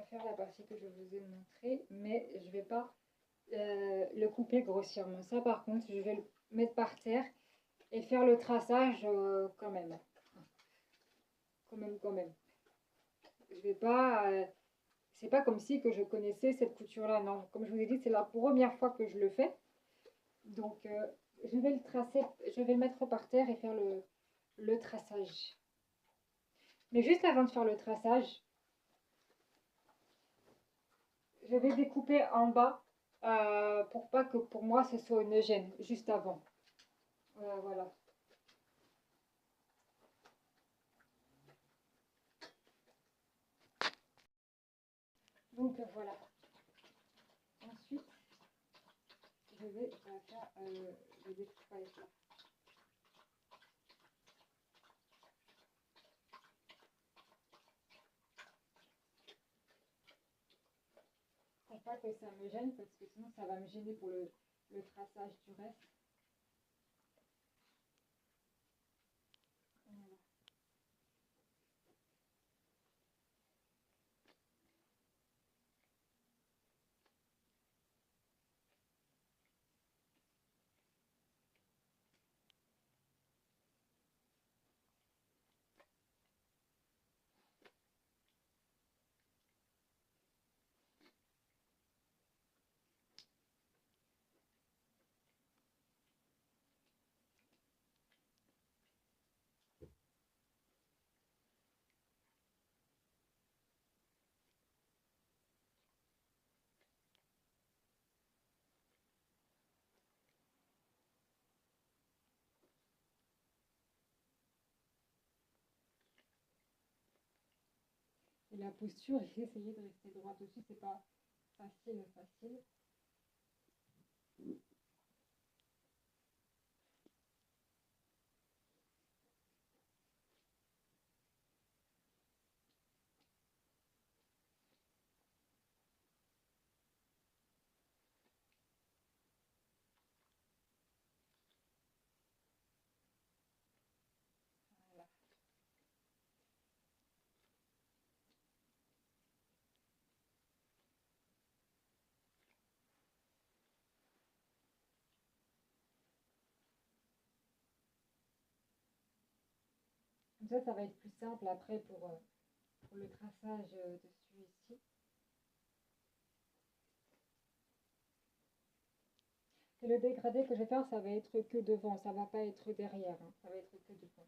faire la partie que je vous ai montrée, mais je vais pas le couper grossièrement. Ça, par contre, je vais le mettre par terre et faire le traçage quand même. Quand même. Je vais pas. C'est pas comme si que je connaissais cette couture-là. Non, comme je vous ai dit, c'est la première fois que je le fais. Donc, je vais le tracer, je vais le mettre par terre et faire le traçage. Mais juste avant de faire le traçage, je vais découper en bas pour pas que pour moi ce soit une gêne juste avant. Voilà. Donc voilà. Ensuite, je vais faire le découpage là. Pour pas que ça me gêne parce que sinon ça va me gêner pour le traçage du reste. Voilà. Et la posture, j'ai essayé de rester droite aussi, c'est pas facile. Voilà. Comme ça va être plus simple après pour le traçage dessus ici. Et le dégradé que je vais faire, ça va être que devant, ça va pas être derrière, hein. Ça va être que devant.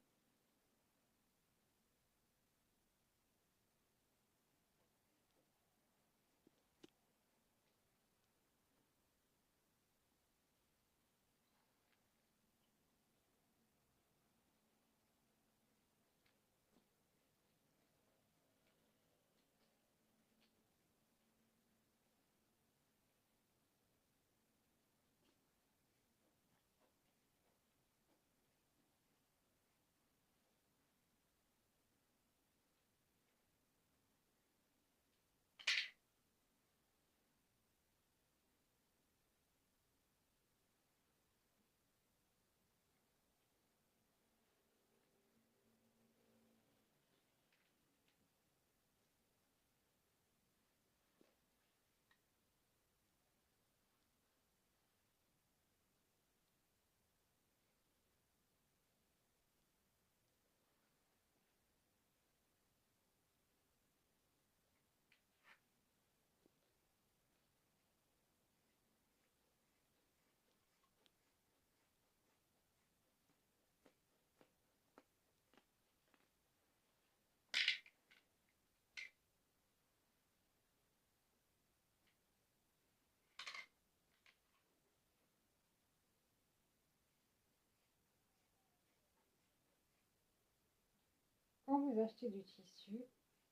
Quand vous achetez du tissu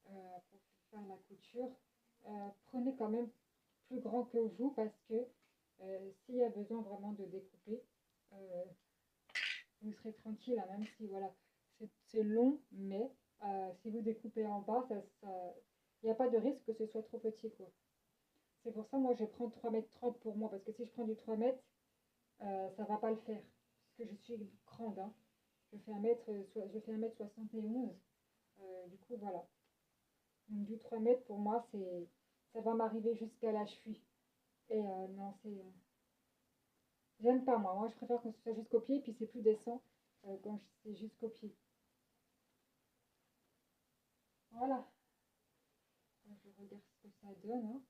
pour faire la couture, prenez quand même plus grand que vous parce que s'il y a besoin vraiment de découper, euh, vous serez tranquille, hein, même si voilà, c'est long, mais si vous découpez en bas, il n'y a pas de risque que ce soit trop petit, quoi. C'est pour ça, moi, je prends 3,30 m pour moi, parce que si je prends du 3 mètres, ça va pas le faire. Parce que je suis grande, hein. Je fais 1 m, je fais 1 m 71. Du coup, voilà. Donc, du 3 mètres, pour moi, ça va m'arriver jusqu'à la cheville. Et non, j'aime pas moi. Moi, je préfère que ce soit jusqu'au pied, puis c'est plus décent quand c'est jusqu'au pied. Voilà. Je regarde ce que ça donne, hein.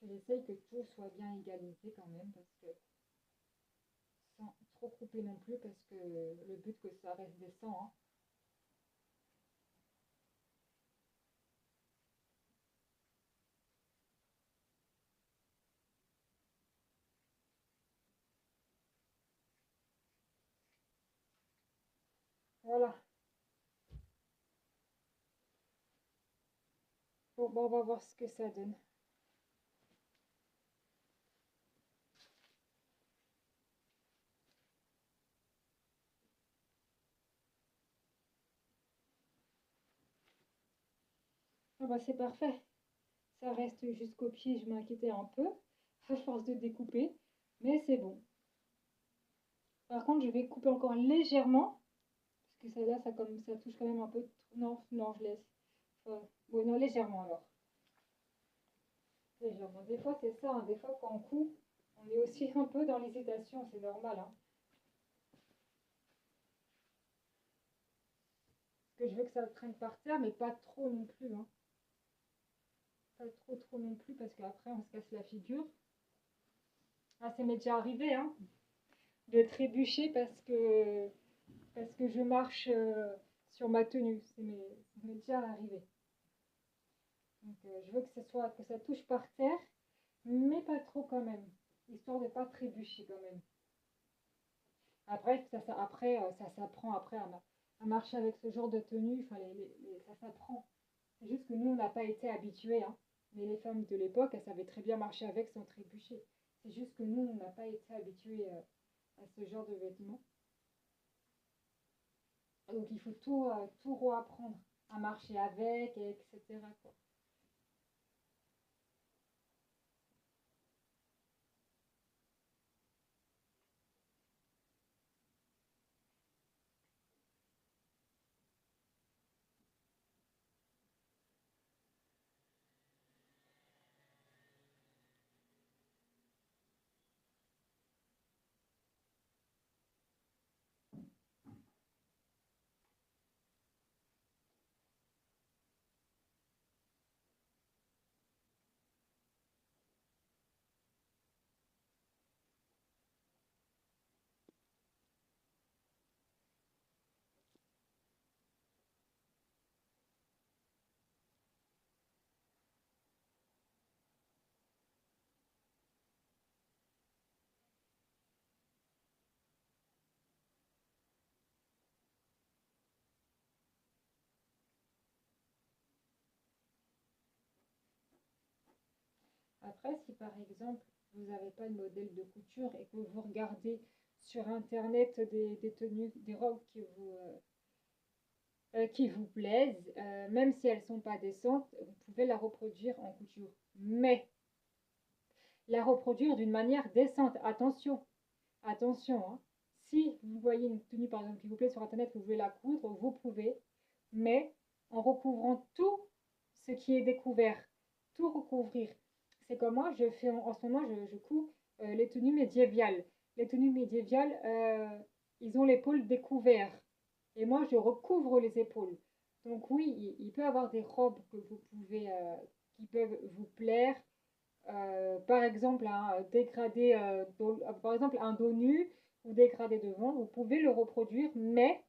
J'essaye que tout soit bien égalisé quand même, parce que sans trop couper non plus, parce que le but que ça reste décent, hein. Voilà. Bon, on va voir ce que ça donne. Ah bah c'est parfait. Ça reste jusqu'au pied, je m'inquiétais un peu, à force de découper, mais c'est bon. Par contre, je vais couper encore légèrement, parce que celle-là, ça touche quand même un peu. Non, non, je laisse. Oui, non, légèrement alors. Légèrement. Des fois, c'est ça, hein. Des fois, quand on coupe, on est aussi un peu dans l'hésitation, c'est normal, hein. Parce que je veux que ça traîne par terre, mais pas trop non plus, hein. Pas trop non plus, parce qu'après, on se casse la figure. Ah, ça m'est déjà arrivé, hein, de trébucher parce que je marche sur ma tenue. Ça m'est déjà arrivé. Donc, je veux que que ça touche par terre, mais pas trop quand même, histoire de pas trébucher quand même. Après, ça s'apprend après à marcher avec ce genre de tenue. Enfin, ça s'apprend. C'est juste que nous, on n'a pas été habitués, hein. Mais les femmes de l'époque, elles savaient très bien marcher avec sans trébucher. C'est juste que nous, on n'a pas été habitués à ce genre de vêtements. Donc, il faut tout reapprendre à marcher avec, et etc., quoi. Après, si par exemple, vous n'avez pas de modèle de couture et que vous regardez sur Internet des tenues, des robes qui vous plaisent, même si elles ne sont pas décentes, vous pouvez la reproduire en couture. Mais la reproduire d'une manière décente. Attention, attention, hein. Si vous voyez une tenue par exemple qui vous plaît sur internet, que vous voulez la coudre, vous pouvez, mais en recouvrant tout ce qui est découvert, tout recouvrir. C'est comme moi, je fais en ce moment, je couds les tenues médiévales. Les tenues médiévales, ils ont l'épaule découvert. Et moi, je recouvre les épaules. Donc oui, il peut y avoir des robes que vous pouvez, qui peuvent vous plaire, par exemple, un dégradé, par exemple un dos nu ou dégradé devant, vous pouvez le reproduire, mais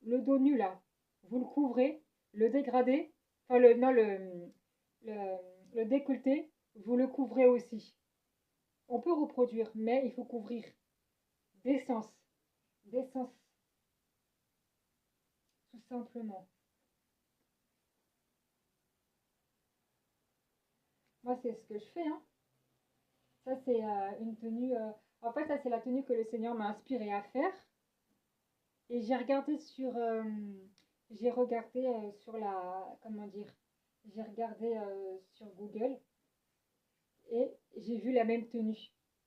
le dos nu là, vous le couvrez, le dégradé, enfin le, non, le, le décolleté, vous le couvrez aussi. On peut reproduire, mais il faut couvrir d'essence. d'essence, tout simplement. Moi, c'est ce que je fais, hein. Ça, c'est une tenue. En fait, ça, c'est la tenue que le Seigneur m'a inspiré à faire. Et j'ai regardé sur la, comment dire, j'ai regardé sur Google et j'ai vu la même tenue.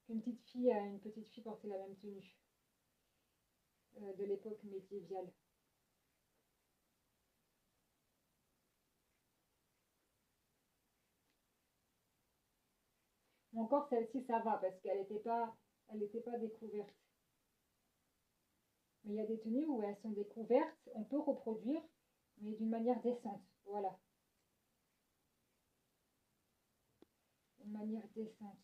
Une petite fille portait la même tenue de l'époque médiévale. Mais encore celle-ci, ça va parce elle n'était pas découverte. Mais il y a des tenues où elles sont découvertes, on peut reproduire, mais d'une manière décente. Voilà, d'une manière décente.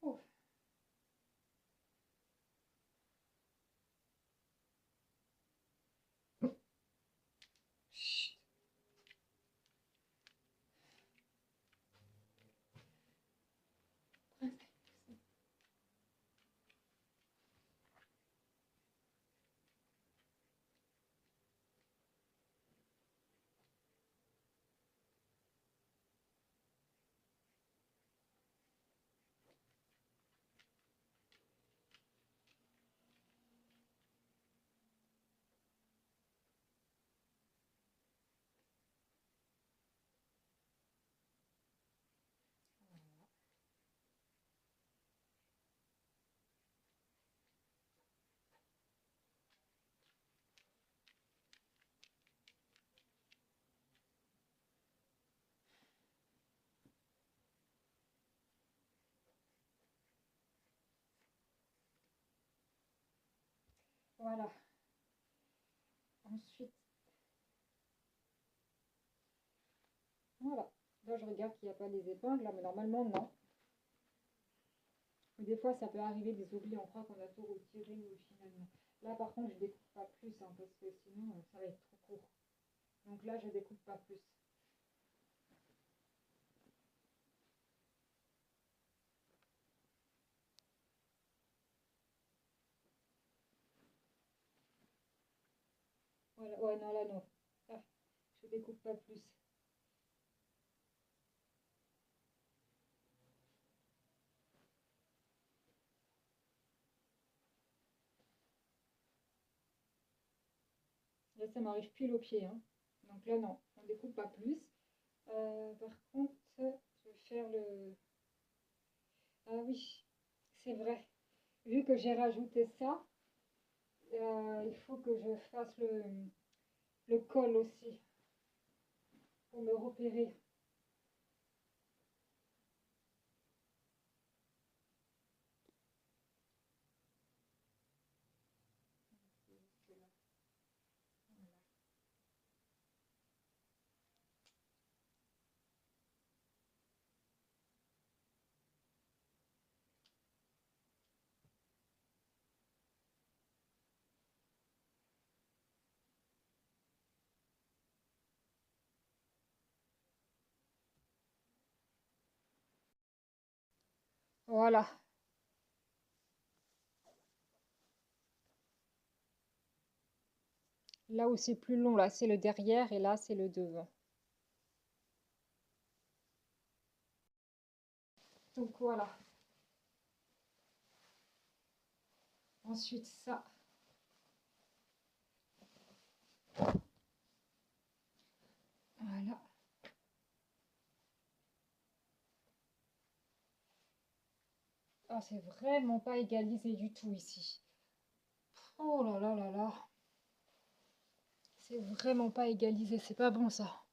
Ouf. Chut. Voilà. Ensuite, voilà. Là, je regarde qu'il n'y a pas des épingles, là, mais normalement, non. Mais des fois, ça peut arriver des oublis, on croit qu'on a tout retiré, mais finalement. Là, par contre, je découpe pas plus, hein, parce que sinon, ça va être trop court. Donc là, je découpe pas plus. Voilà. Ouais, non, là, non. Ah, je découpe pas plus. Là, ça m'arrive pile au pied, hein. Donc là, non, on découpe pas plus. Par contre, je vais faire le... Ah oui, c'est vrai. Vu que j'ai rajouté ça, il faut que je fasse le col aussi pour me repérer. Voilà. Là où c'est plus long, là, c'est le derrière et là, c'est le devant. Donc voilà. Ensuite, ça. Voilà. Ah, c'est vraiment pas égalisé du tout ici. Oh là là là là. C'est vraiment pas égalisé, c'est pas bon ça.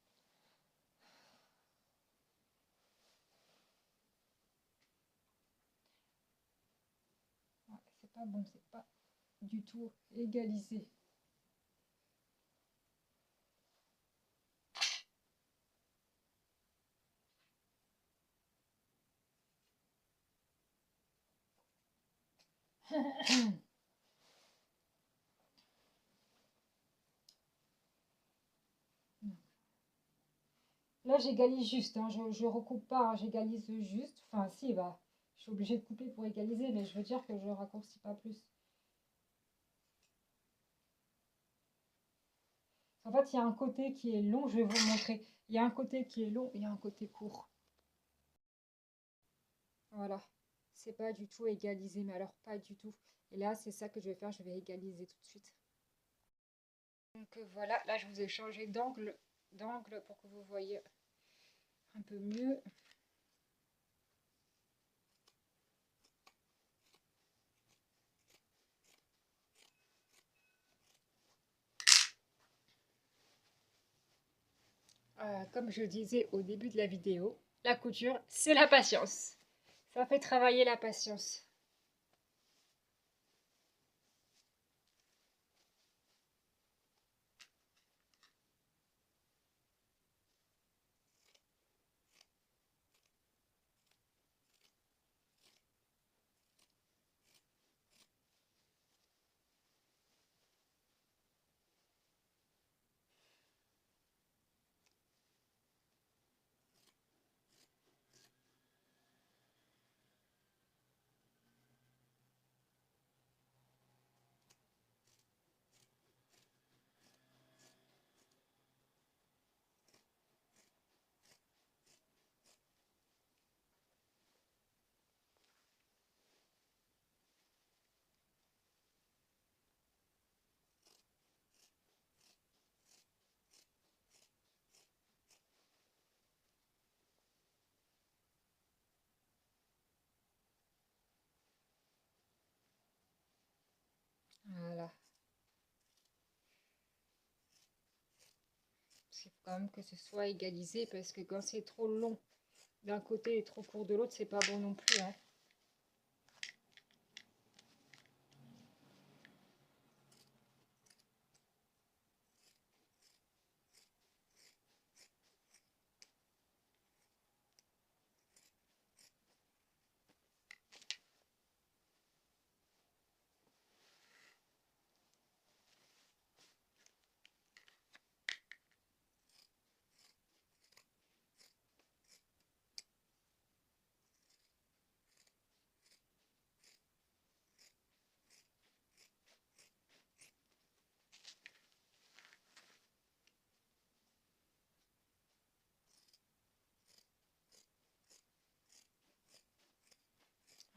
Ouais, c'est pas bon, c'est pas du tout égalisé. Là, j'égalise juste, hein, je recoupe pas, hein, j'égalise juste. Enfin, si, bah, je suis obligée de couper pour égaliser, mais je veux dire que je raccourcis pas plus. En fait, il y a un côté qui est long, je vais vous le montrer. Il y a un côté qui est long et un côté court. Voilà. C'est pas du tout égalisé, mais alors pas du tout. Et là, c'est ça que je vais faire, je vais égaliser tout de suite. Donc voilà, là je vous ai changé d'angle pour que vous voyez un peu mieux. Comme je disais au début de la vidéo, la couture, c'est la patience. Ça fait travailler la patience. Voilà. Il faut quand même que ce soit égalisé parce que quand c'est trop long d'un côté et trop court de l'autre, c'est pas bon non plus, hein.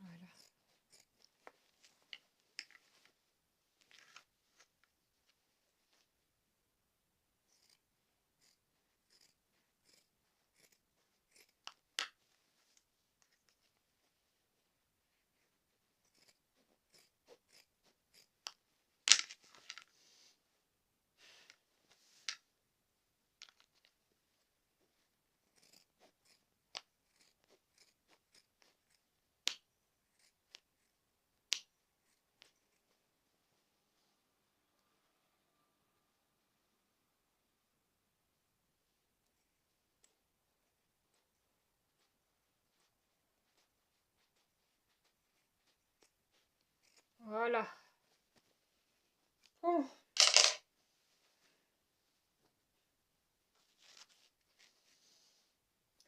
Voilà. Voilà. Bon.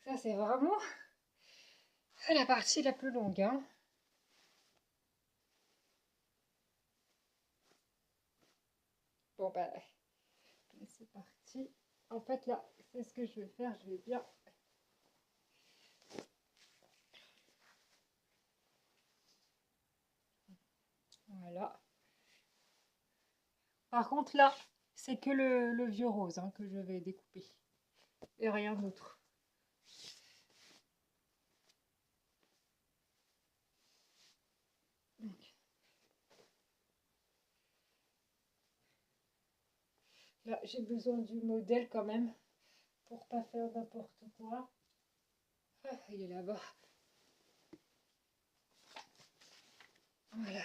Ça, c'est vraiment la partie la plus longue, hein. Bon, bah, c'est parti. En fait, là, c'est ce que je vais faire. Je vais bien... Voilà. Par contre, là, c'est que le vieux rose, hein, que je vais découper. Et rien d'autre. Là, j'ai besoin du modèle quand même pour pas faire n'importe quoi. Ah, il est là-bas. Voilà.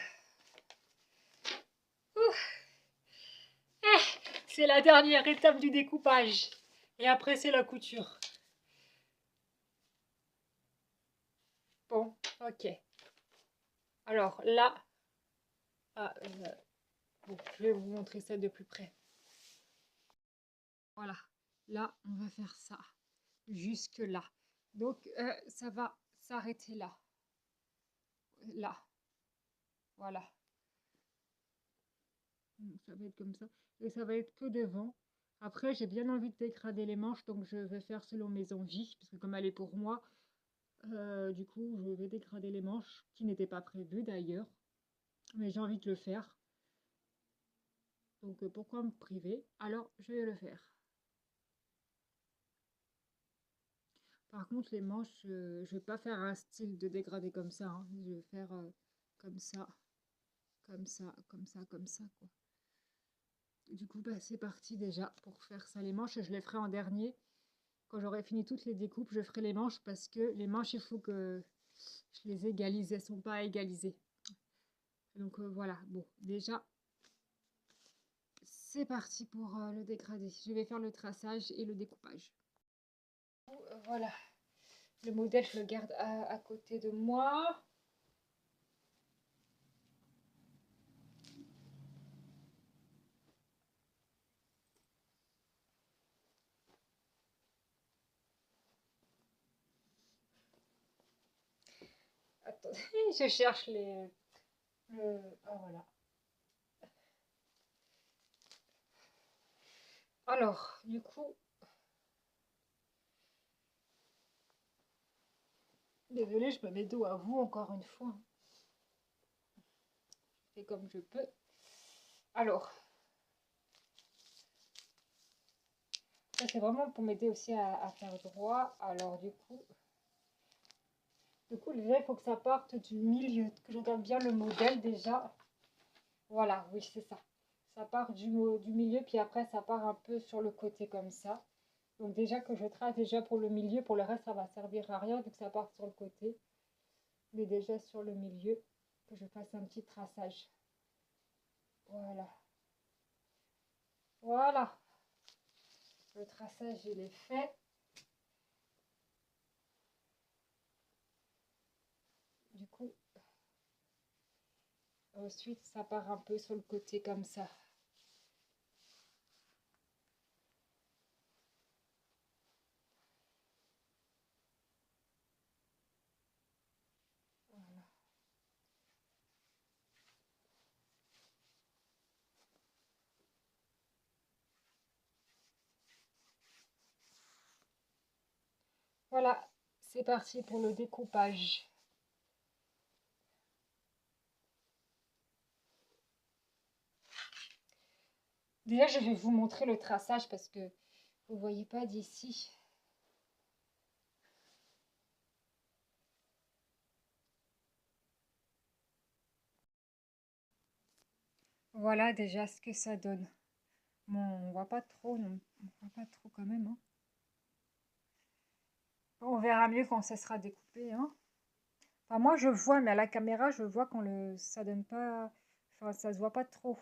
Ah, c'est la dernière étape du découpage. Et après, c'est la couture. Bon, ok. Alors là, Ah, bon, je vais vous montrer ça de plus près. Voilà, là, on va faire ça, jusque là. Donc, ça va s'arrêter là. Là, voilà. Ça va être comme ça. Et ça va être que devant. Après, j'ai bien envie de dégrader les manches, donc je vais faire selon mes envies, parce que comme elle est pour moi, du coup, je vais dégrader les manches, qui n'étaient pas prévues d'ailleurs. Mais j'ai envie de le faire. Donc, pourquoi me priver? Alors, je vais le faire. Par contre, les manches, je vais pas faire un style de dégradé comme ça, hein. Je vais faire comme ça, comme ça, comme ça, comme ça, quoi. Du coup, bah, c'est parti déjà pour faire ça. Les manches, je les ferai en dernier. Quand j'aurai fini toutes les découpes, je ferai les manches parce que les manches, il faut que je les égalise. Elles sont pas égalisées. Donc voilà, bon, déjà, c'est parti pour le dégradé. Je vais faire le traçage et le découpage. Voilà, le modèle, je le garde à côté de moi. Attendez, je cherche les... Ah voilà. Alors, du coup, désolée, je me mets dos à vous encore une fois. Je fais comme je peux. Alors, ça c'est vraiment pour m'aider aussi à faire droit. Alors déjà, il faut que ça parte du milieu, que je regarde bien le modèle déjà. Voilà, oui, c'est ça. Ça part du milieu, puis après, ça part un peu sur le côté comme ça. Donc déjà que je trace déjà pour le milieu, pour le reste, ça va servir à rien vu que ça part sur le côté. Mais déjà sur le milieu, que je fasse un petit traçage. Voilà. Voilà. Le traçage, il est fait. Du coup, ensuite, ça part un peu sur le côté comme ça. Voilà. Voilà, c'est parti pour le découpage. Déjà, je vais vous montrer le traçage parce que vous ne voyez pas d'ici. Voilà déjà ce que ça donne. Bon, on voit pas trop, non. On voit pas trop quand même, hein. On verra mieux quand ça sera découpé, hein. Enfin, moi, je vois, mais à la caméra, je vois ça donne pas... Enfin, ça se voit pas trop.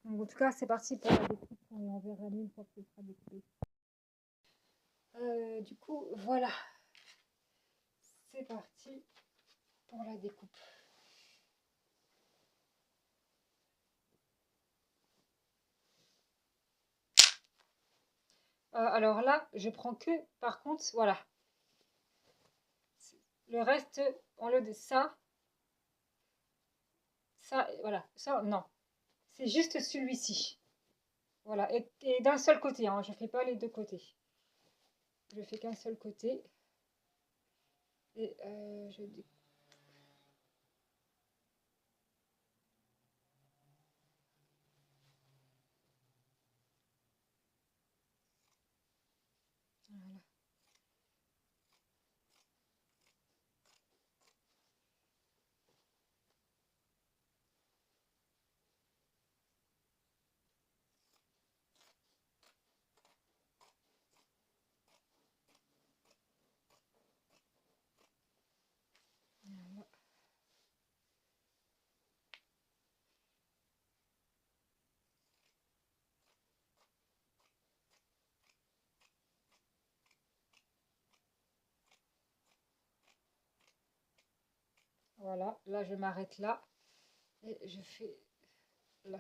Donc, en tout cas, c'est parti pour la découpe. On verra mieux une fois que ce sera découpé. Du coup, voilà. C'est parti pour la découpe. Alors là, je prends que, par contre, voilà. Le reste, on le dit ça, voilà, ça, non. C'est juste celui-ci. Voilà, et d'un seul côté, hein, je ne fais pas les deux côtés. Je fais qu'un seul côté. Et je découpe. Voilà. Voilà. Voilà, là je m'arrête là. Et je fais là.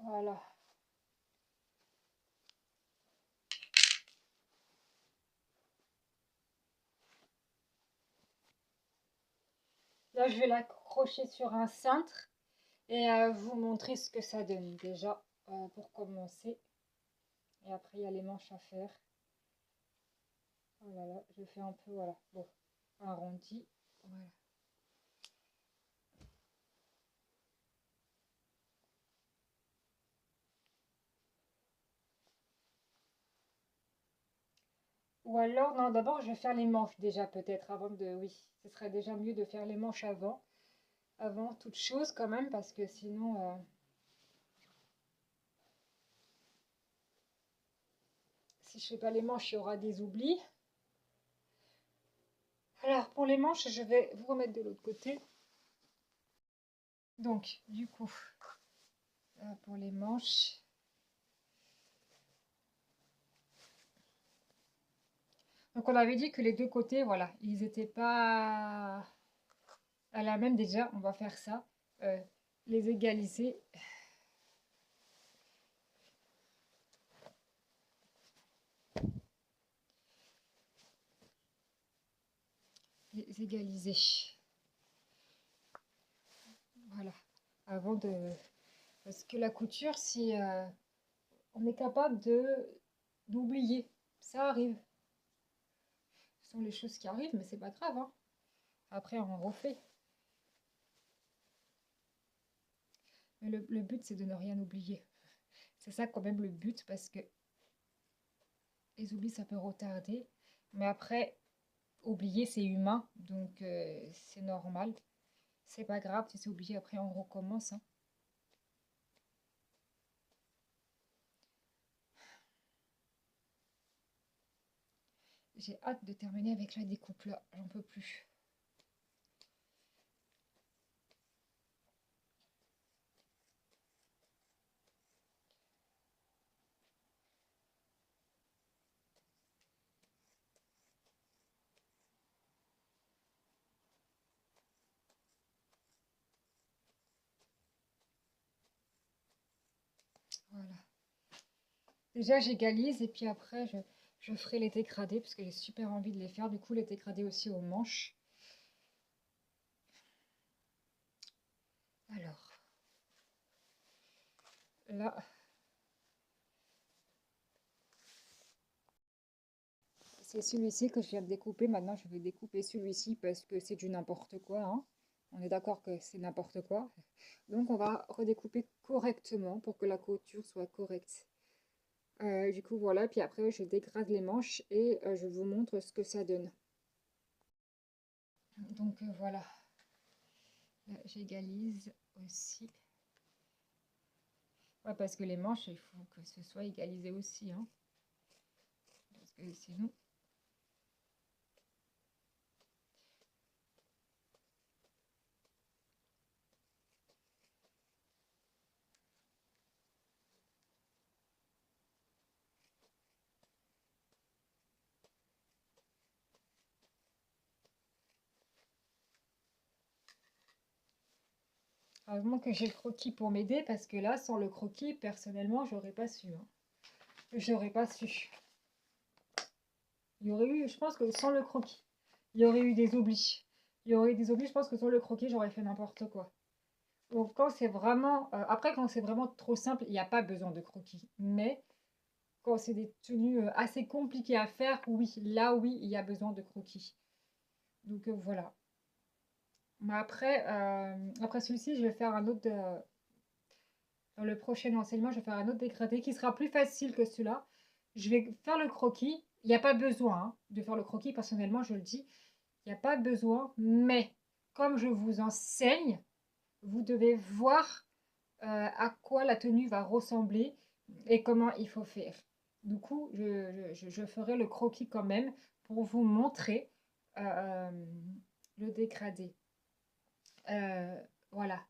Voilà. Là, je vais l'accrocher sur un cintre et vous montrer ce que ça donne déjà pour commencer. Et après, il y a les manches à faire. Oh là là, je fais un peu, voilà, bon, arrondi. Voilà. Ou alors, non, d'abord, je vais faire les manches déjà, peut-être, avant de... Oui, ce serait déjà mieux de faire les manches avant toute chose quand même, parce que sinon... si je fais pas les manches, il y aura des oublis. Alors, pour les manches, je vais vous remettre de l'autre côté. Donc, du coup, pour les manches... Donc, on avait dit que les deux côtés, voilà, ils n'étaient pas à la même déjà. On va faire ça. Les égaliser. Les égaliser. Voilà. Avant de... Parce que la couture, si on est capable d'oublier, ça arrive. Ce sont les choses qui arrivent, mais c'est pas grave, hein. Après, on refait. Mais le but, c'est de ne rien oublier. C'est ça quand même le but, parce que les oublis, ça peut retarder. Mais après, oublier, c'est humain, donc c'est normal. C'est pas grave, si c'est oublié, après on recommence, hein. J'ai hâte de terminer avec la découpe là, j'en peux plus. Voilà. Déjà, j'égalise et puis après, je ferai les dégradés parce que j'ai super envie de les faire. Du coup, les dégradés aussi aux manches. Alors, là, c'est celui-ci que je viens de découper. Maintenant, je vais découper celui-ci parce que c'est du n'importe quoi, hein. On est d'accord que c'est n'importe quoi. Donc, on va redécouper correctement pour que la couture soit correcte. Du coup, voilà. Puis après, je dégrade les manches et je vous montre ce que ça donne. Donc, voilà. Là, j'égalise aussi. Ouais, parce que les manches, il faut que ce soit égalisé aussi, hein. Parce que sinon... Heureusement que j'ai le croquis pour m'aider, parce que là, sans le croquis, personnellement, j'aurais pas su, hein. J'aurais pas su. Il y aurait eu, je pense que sans le croquis, il y aurait eu des oublis. Il y aurait eu des oublis, je pense que sans le croquis, j'aurais fait n'importe quoi. Donc quand c'est vraiment... après, quand c'est vraiment trop simple, il n'y a pas besoin de croquis. Mais quand c'est des tenues assez compliquées à faire, oui, là, oui, il y a besoin de croquis. Donc voilà. Mais après celui-ci, je vais faire un autre... dans le prochain enseignement, je vais faire un autre dégradé qui sera plus facile que celui-là. Je vais faire le croquis. Il n'y a pas besoin, hein, de faire le croquis, personnellement, je le dis. Il n'y a pas besoin, mais comme je vous enseigne, vous devez voir à quoi la tenue va ressembler et comment il faut faire. Du coup, je ferai le croquis quand même pour vous montrer euh, le dégradé. Euh, voilà.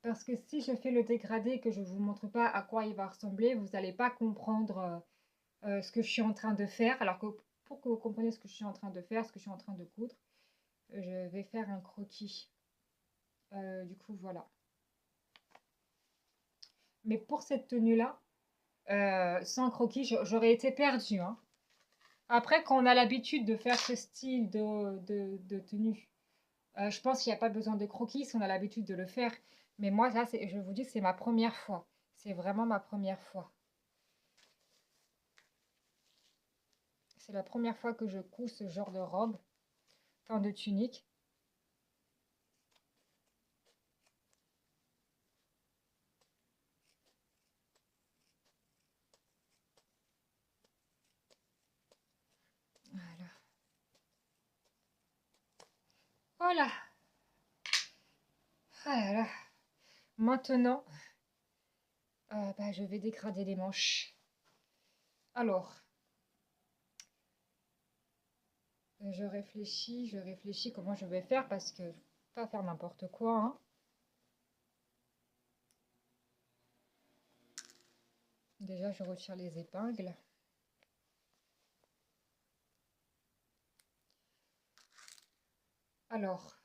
Parce que si je fais le dégradé et que je ne vous montre pas à quoi il va ressembler, vous n'allez pas comprendre ce que je suis en train de faire. Alors que pour que vous compreniez ce que je suis en train de faire, ce que je suis en train de coudre, je vais faire un croquis. Du coup, voilà. Mais pour cette tenue-là, sans croquis, j'aurais été perdue, hein. Après, quand on a l'habitude de faire ce style de tenue, je pense qu'il n'y a pas besoin de croquis si on a l'habitude de le faire. Mais moi, là, je vous dis, c'est ma première fois. C'est vraiment ma première fois. C'est la première fois que je couds ce genre de robe, enfin de tunique. Voilà. Voilà. Voilà. Maintenant, bah, je vais dégrader les manches. Alors, je réfléchis comment je vais faire parce que je ne peux pas faire n'importe quoi, hein. Déjà, je retire les épingles. Alors,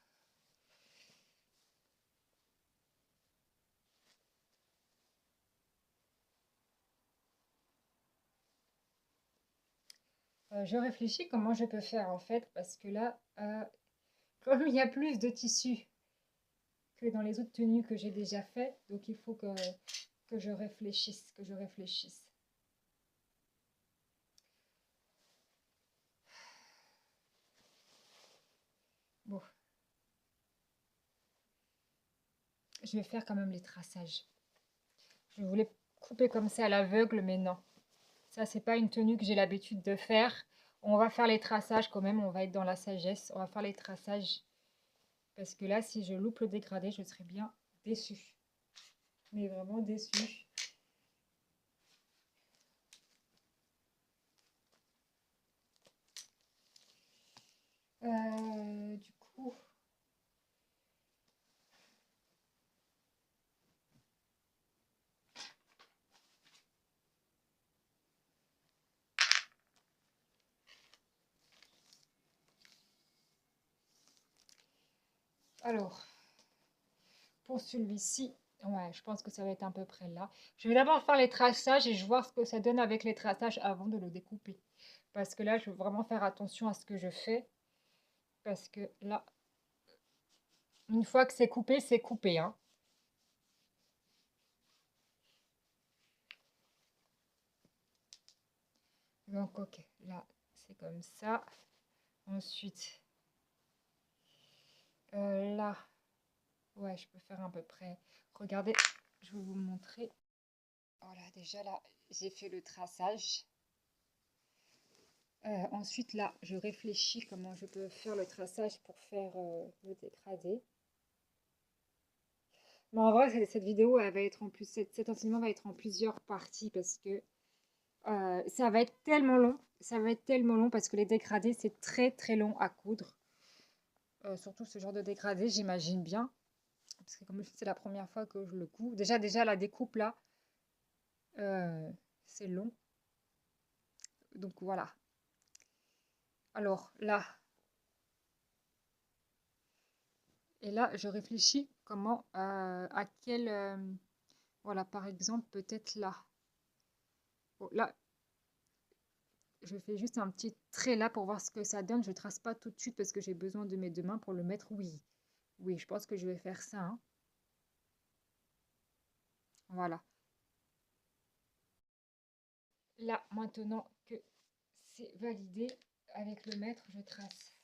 je réfléchis comment je peux faire en fait parce que là, comme il y a plus de tissu que dans les autres tenues que j'ai déjà fait, donc il faut que je réfléchisse, que je réfléchisse. Bon, je vais faire quand même les traçages. Je voulais couper comme ça à l'aveugle, mais non. Ça, c'est pas une tenue que j'ai l'habitude de faire. On va faire les traçages quand même, on va être dans la sagesse. On va faire les traçages. Parce que là, si je loupe le dégradé, je serais bien déçue. Mais vraiment déçue. Du coup... Alors, pour celui-ci, ouais, je pense que ça va être à peu près là. Je vais d'abord faire les traçages et je vais voir ce que ça donne avec les traçages avant de le découper. Parce que là, je veux vraiment faire attention à ce que je fais. Parce que là, une fois que c'est coupé, hein. Donc, ok, là, c'est comme ça. Ensuite, là, ouais, je peux faire à peu près. Regardez, je vais vous montrer. Voilà, déjà là, j'ai fait le traçage. Ensuite, là, je réfléchis comment je peux faire le traçage pour faire le dégradé. Mais en vrai, cette vidéo, elle va être en plus, cet enseignement va être en plusieurs parties parce que ça va être tellement long. Ça va être tellement long parce que les dégradés, c'est très très long à coudre. Surtout ce genre de dégradé, j'imagine bien. Parce que comme c'est la première fois que je le couds. Déjà la découpe là, c'est long. Donc voilà. Alors là, et là, je réfléchis comment, à quel, voilà, par exemple, peut-être là. Bon, là, je fais juste un petit trait là pour voir ce que ça donne. Je trace pas tout de suite parce que j'ai besoin de mes deux mains pour le mettre. Oui, oui, je pense que je vais faire ça, hein. Voilà. Là, maintenant que c'est validé, avec le mètre, je trace.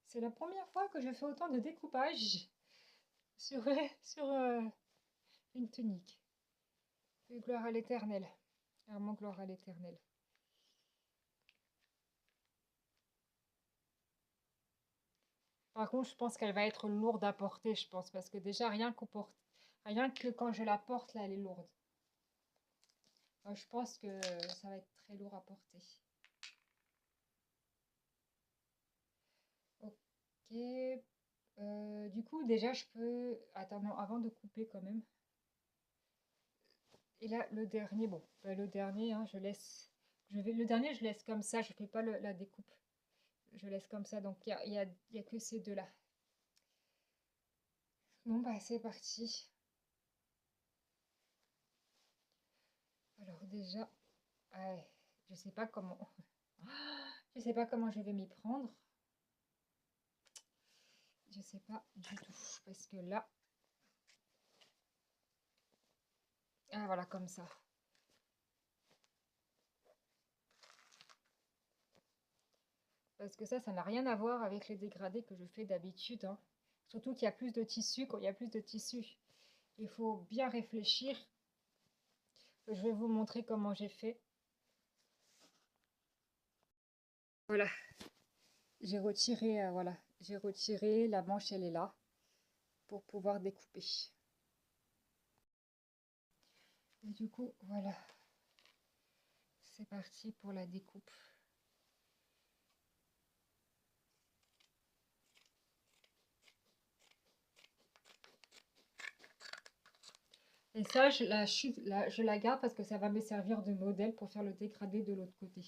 C'est la première fois que je fais autant de découpage sur, sur une tunique. Et gloire à l'éternel. Vraiment gloire à l'éternel. Par contre, je pense qu'elle va être lourde à porter, je pense, parce que déjà, rien que quand je la porte, là, elle est lourde. Je pense que ça va être très lourd à porter. Ok. Du coup, déjà, je peux... Attends, non, avant de couper quand même. Et là, le dernier, bon, le dernier, hein, je laisse... Le dernier, je laisse comme ça, je fais pas la découpe. Je laisse comme ça, donc il y a que ces deux-là. Bon, bah, c'est parti. Alors déjà, ouais, je sais pas comment... Je sais pas comment je vais m'y prendre. Je sais pas du tout, parce que là... Ah, voilà, comme ça. Parce que ça n'a rien à voir avec les dégradés que je fais d'habitude, hein. Surtout qu'il y a plus de tissu. Quand il y a plus de tissu, il faut bien réfléchir. Je vais vous montrer comment j'ai fait. Voilà, voilà, j'ai retiré, la manche elle est là pour pouvoir découper. Et du coup, voilà, c'est parti pour la découpe. Et ça, je la garde parce que ça va me servir de modèle pour faire le dégradé de l'autre côté.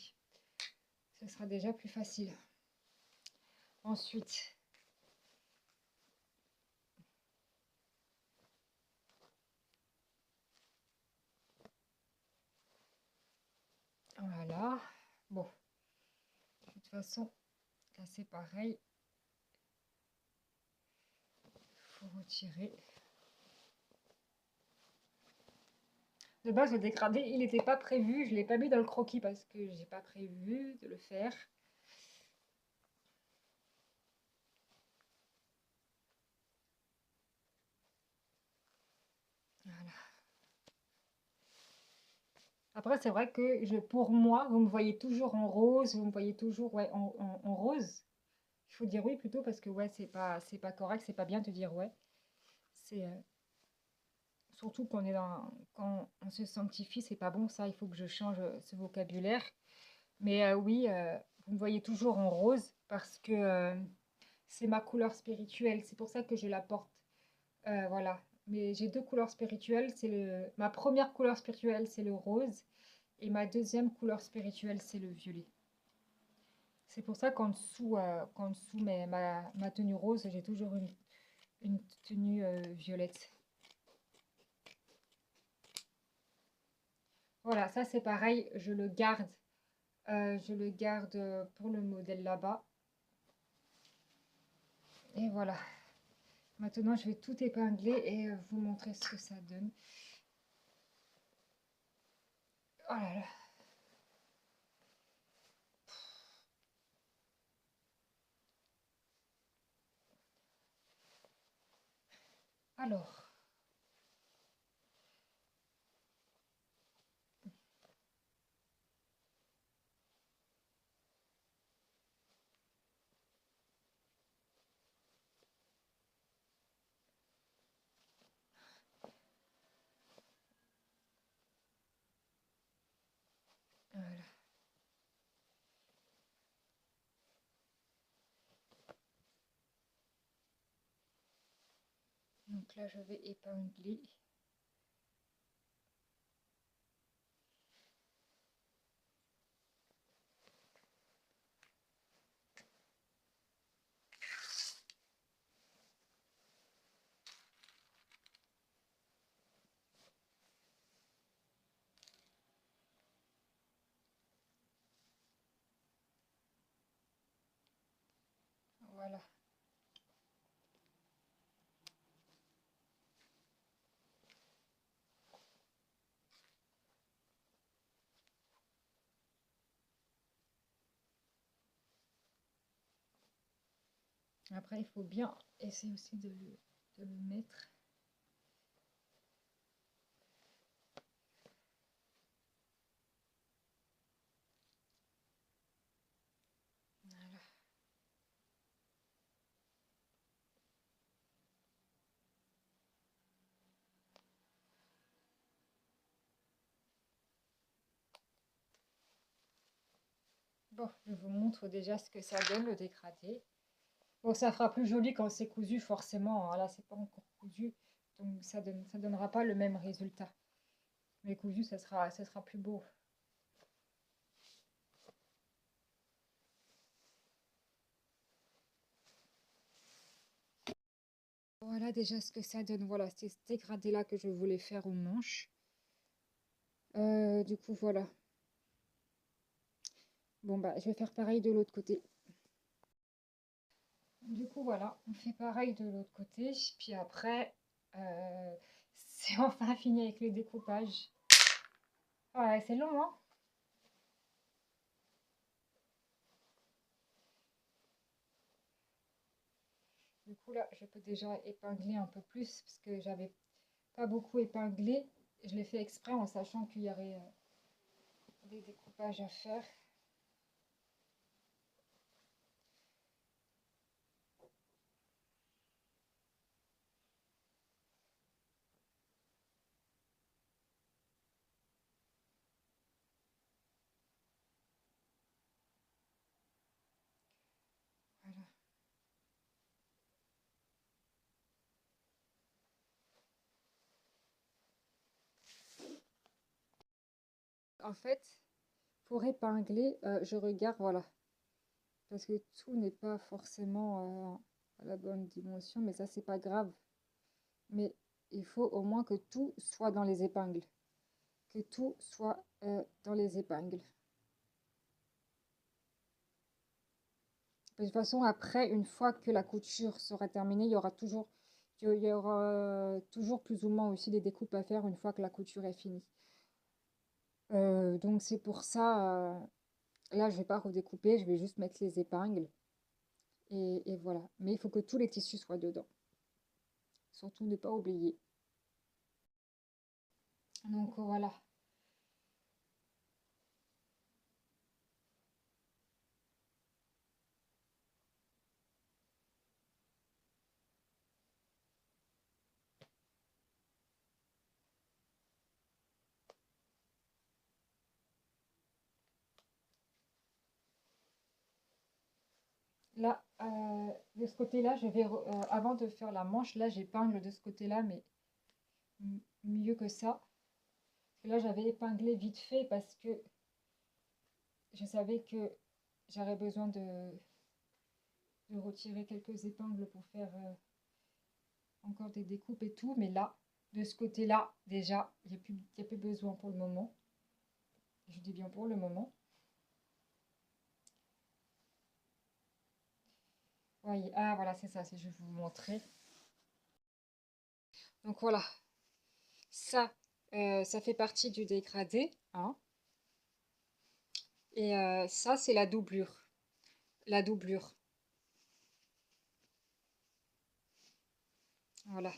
Ce sera déjà plus facile. Ensuite, voilà. Bon, de toute façon, là c'est pareil. Il faut retirer. De base, le dégradé, il n'était pas prévu. Je ne l'ai pas mis dans le croquis parce que j'ai pas prévu de le faire. Voilà. Après, c'est vrai que pour moi, vous me voyez toujours en rose, vous me voyez toujours ouais, en rose. Il faut dire oui plutôt parce que ouais, c'est pas correct, c'est pas bien de dire ouais. C'est surtout quand on se sanctifie, c'est pas bon ça. Il faut que je change ce vocabulaire. Mais oui, vous me voyez toujours en rose parce que c'est ma couleur spirituelle. C'est pour ça que je la porte. Voilà. Mais j'ai deux couleurs spirituelles. Ma première couleur spirituelle, c'est le rose. Et ma deuxième couleur spirituelle, c'est le violet. C'est pour ça qu'en dessous ma tenue rose, j'ai toujours une tenue violette. Voilà, ça c'est pareil, je le garde. Je le garde pour le modèle là-bas. Et voilà. Maintenant, je vais tout épingler et vous montrer ce que ça donne. Oh là là. Alors, voilà. Donc là, je vais épingler. Voilà. Après, il faut bien essayer aussi de le mettre. Voilà. Bon, je vous montre déjà ce que ça donne, le dégradé. Bon, ça fera plus joli quand c'est cousu, forcément, hein. Là, c'est pas encore cousu, donc ça donnera pas le même résultat. Mais cousu, ça sera plus beau. Voilà déjà ce que ça donne. Voilà, c'est ce dégradé-là que je voulais faire aux manches. Du coup, voilà. Bon, bah, je vais faire pareil de l'autre côté. Du coup, voilà, on fait pareil de l'autre côté. Puis après, c'est enfin fini avec le découpage. Ouais, c'est long, hein? Du coup, là, je peux déjà épingler un peu plus parce que j'avais pas beaucoup épinglé. Je l'ai fait exprès en sachant qu'il y aurait des découpages à faire. Voilà. En fait, pour épingler, je regarde, voilà, parce que tout n'est pas forcément à la bonne dimension, mais ça, c'est pas grave. Mais il faut au moins que tout soit dans les épingles. Que tout soit dans les épingles. De toute façon, après, une fois que la couture sera terminée, il y aura toujours plus ou moins aussi des découpes à faire une fois que la couture est finie. Donc c'est pour ça, là, je vais pas redécouper, je vais juste mettre les épingles. Et voilà. Mais il faut que tous les tissus soient dedans. Surtout ne pas oublier. Donc voilà. Là, de ce côté-là, avant de faire la manche, là, j'épingle de ce côté-là, mais mieux que ça. Parce que là, j'avais épinglé vite fait parce que je savais que j'aurais besoin de retirer quelques épingles pour faire encore des découpes et tout. Mais là, de ce côté-là, déjà, il n'y a plus besoin pour le moment. Je dis bien pour le moment. Voyez, ah voilà, c'est ça, je vais vous montrer. Donc voilà, ça, ça fait partie du dégradé, hein. Et ça, c'est la doublure. La doublure. Voilà.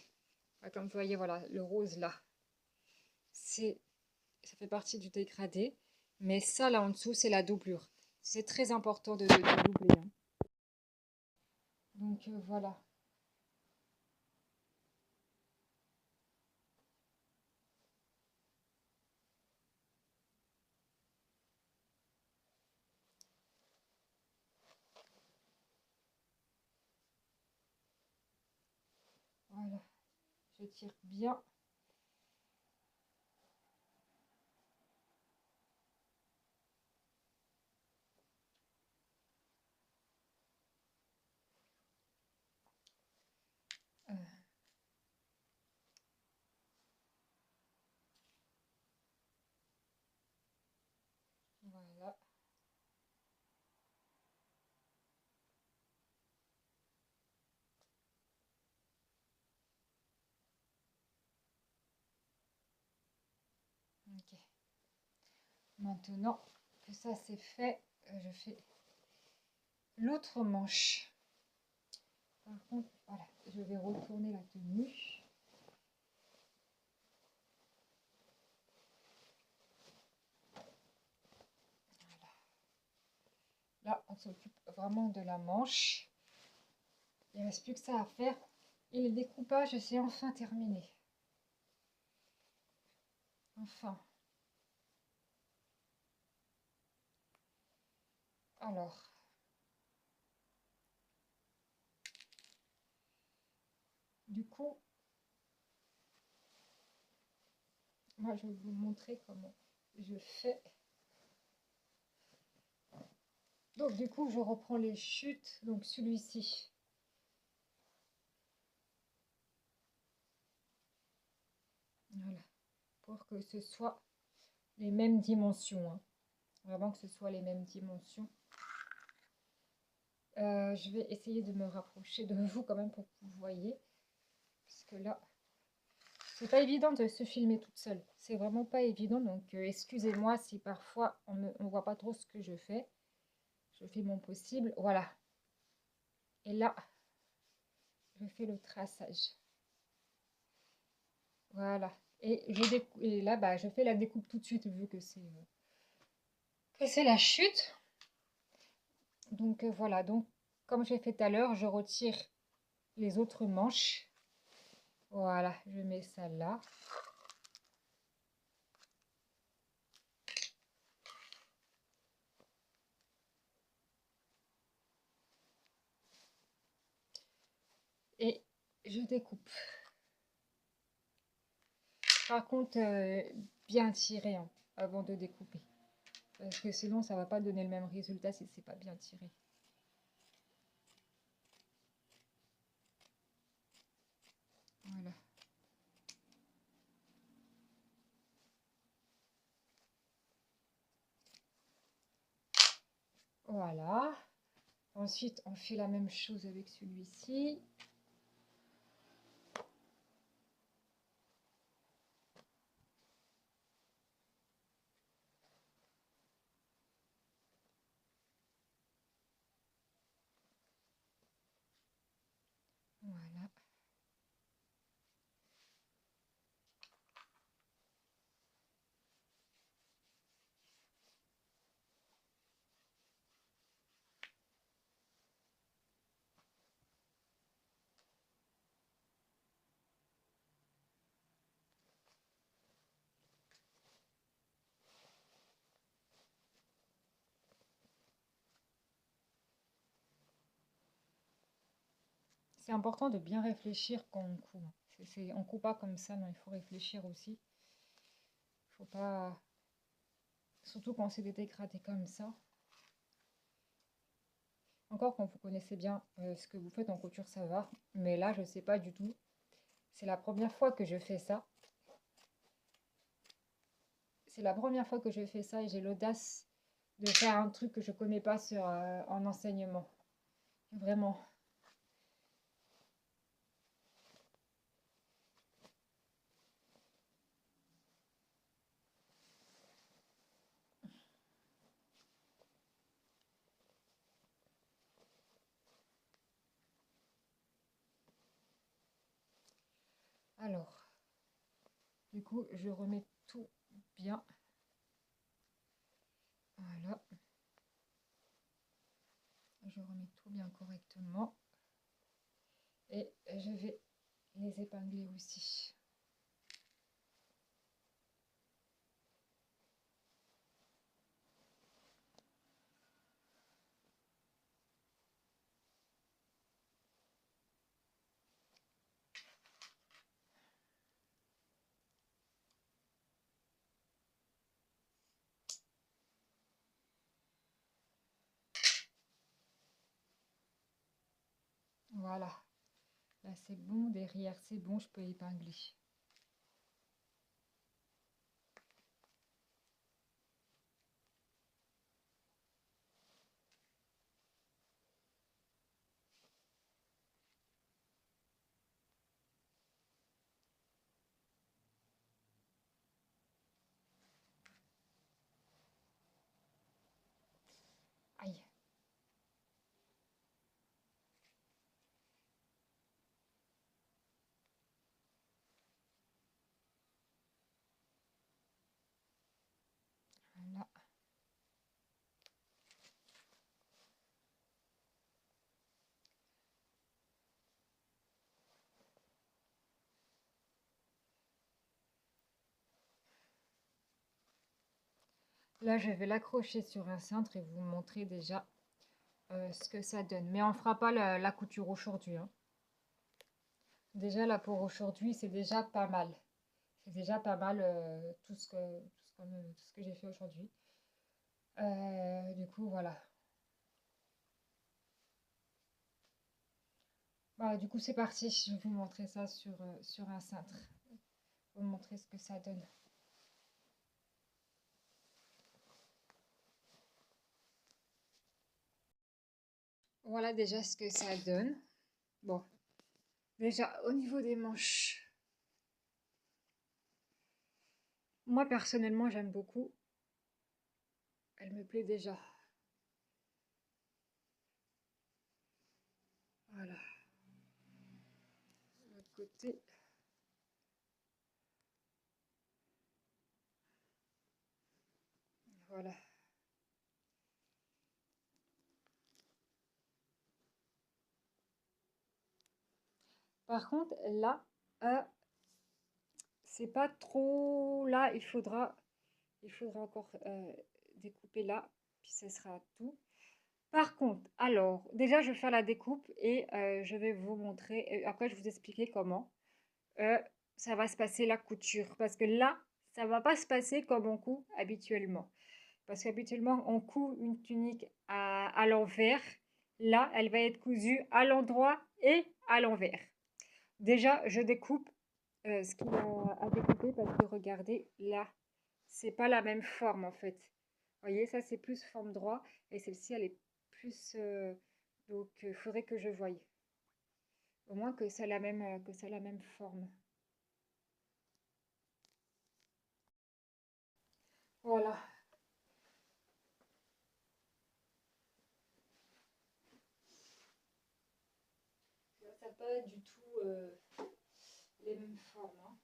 Comme vous voyez, voilà, le rose là, ça fait partie du dégradé. Mais ça, là en dessous, c'est la doublure. C'est très important de doubler, hein. Donc voilà. Voilà. Je tire bien. Euh, voilà. Ok. Maintenant que ça c'est fait, je fais l'autre manche. Par contre, voilà, je vais retourner la tenue. Là, on s'occupe vraiment de la manche. Il ne reste plus que ça à faire. Et le découpage, c'est enfin terminé. Enfin. Alors, du coup, moi, je vais vous montrer comment je fais. Donc, du coup, je reprends les chutes. Donc, celui-ci. Voilà. Pour que ce soit les mêmes dimensions, hein. Vraiment que ce soit les mêmes dimensions. Je vais essayer de me rapprocher de vous quand même pour que vous voyez. Parce que là, c'est pas évident de se filmer toute seule. C'est vraiment pas évident. Donc, excusez-moi si parfois on voit pas trop ce que je fais. Je fais mon possible. Voilà. Et là, je fais le traçage. Voilà. Et là, bah, je fais la découpe tout de suite vu que c'est la chute. Donc, voilà. Donc, comme j'ai fait tout à l'heure, je retire les autres manches. Voilà, je mets ça là. Et je découpe. Par contre, bien tirer hein, avant de découper. Parce que sinon, ça va pas donner le même résultat si c'est pas bien tiré. Voilà. Voilà. Ensuite, on fait la même chose avec celui-ci. Voilà. C'est important de bien réfléchir quand on coupe. On coupe pas comme ça, non, il faut réfléchir aussi. Il faut pas... Surtout quand c'est des dégradés comme ça. Encore quand vous connaissez bien ce que vous faites en couture, ça va. Mais là, je sais pas du tout. C'est la première fois que je fais ça. C'est la première fois que je fais ça et j'ai l'audace de faire un truc que je connais pas en enseignement. Vraiment. Alors, du coup, je remets tout bien. Voilà. Je remets tout bien correctement. Et je vais les épingler aussi. Voilà. Là, c'est bon. Derrière, c'est bon. Je peux épingler. Aïe. Là, je vais l'accrocher sur un cintre et vous montrer déjà ce que ça donne. Mais on fera pas la couture aujourd'hui, hein. Déjà, là, pour aujourd'hui, c'est déjà pas mal. C'est déjà pas mal tout ce que j'ai fait aujourd'hui. Du coup, voilà. Voilà, du coup, c'est parti. Je vais vous montrer ça sur un cintre. Vous montrer ce que ça donne. Voilà déjà ce que ça donne. Bon, déjà, au niveau des manches, moi, personnellement, j'aime beaucoup. Elle me plaît déjà. Voilà. De l'autre côté. Voilà. Par contre, là, c'est pas trop... Là, il faudra encore découper là, puis ce sera tout. Par contre, alors, déjà, je vais faire la découpe et je vais vous montrer, et après, je vais vous expliquer comment euh, ça va se passer la couture. Parce que là, ça va pas se passer comme on coud habituellement. Parce qu'habituellement, on coud une tunique à l'envers. Là, elle va être cousue à l'endroit et à l'envers. Déjà, je découpe ce qu'il y a à découper parce que regardez, là, c'est pas la même forme en fait. Vous voyez, ça c'est plus forme droit et celle-ci elle est plus. Donc, il faudrait que je voie. Au moins que ça a la même forme. Voilà. Ça n'a pas du tout les mêmes formes, hein.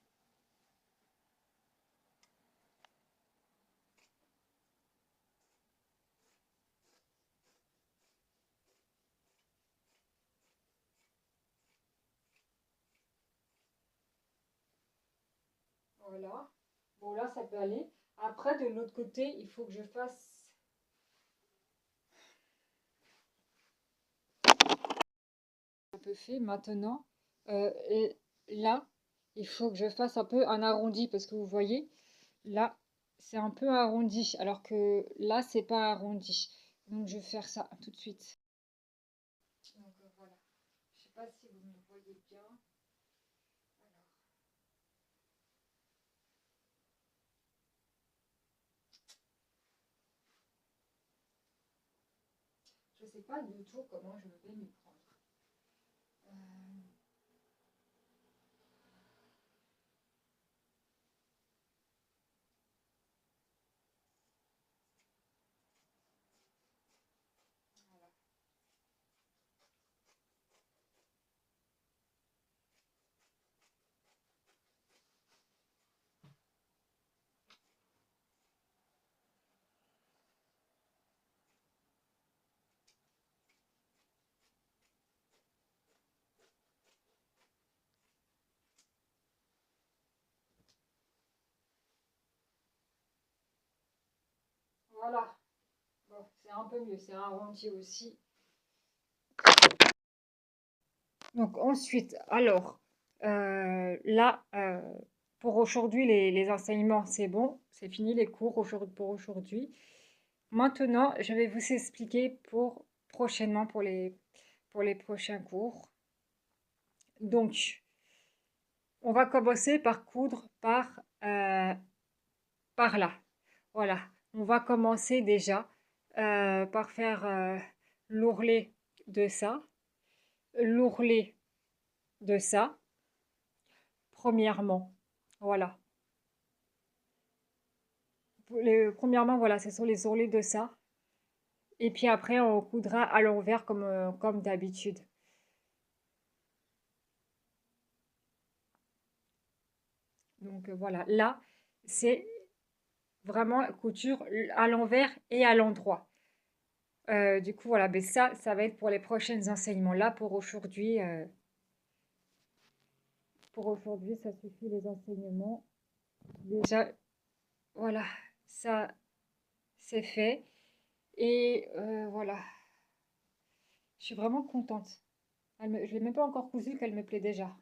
Voilà. Bon, là, ça peut aller. Après, de l'autre côté, il faut que je fasse un peu fait maintenant. Et là, il faut que je fasse un peu un arrondi parce que vous voyez, là, c'est un peu arrondi alors que là, c'est pas arrondi. Donc, je vais faire ça tout de suite. Donc, voilà. Je sais pas si vous me voyez bien. Alors, je sais pas du tout comment je vais m'y prendre. Euh, voilà. Voilà. Bon, c'est un peu mieux, c'est arrondi aussi. Donc ensuite, alors, là, pour aujourd'hui, les enseignements, c'est bon, c'est fini les cours pour aujourd'hui. Maintenant, je vais vous expliquer prochainement pour les prochains cours. Donc, on va commencer par coudre par là. Voilà, on va commencer déjà par faire l'ourlet de ça, l'ourlet de ça, premièrement. Voilà. Premièrement, voilà, ce sont les ourlets de ça. Et puis après, on coudra à l'envers comme d'habitude. Donc voilà, là, c'est vraiment couture à l'envers et à l'endroit. Du coup, voilà, mais ça va être pour les prochains enseignements. Là, pour aujourd'hui, ça suffit les enseignements. Déjà, voilà, ça, c'est fait. Et voilà, je suis vraiment contente. Je ne l'ai même pas encore cousue qu'elle me plaît déjà.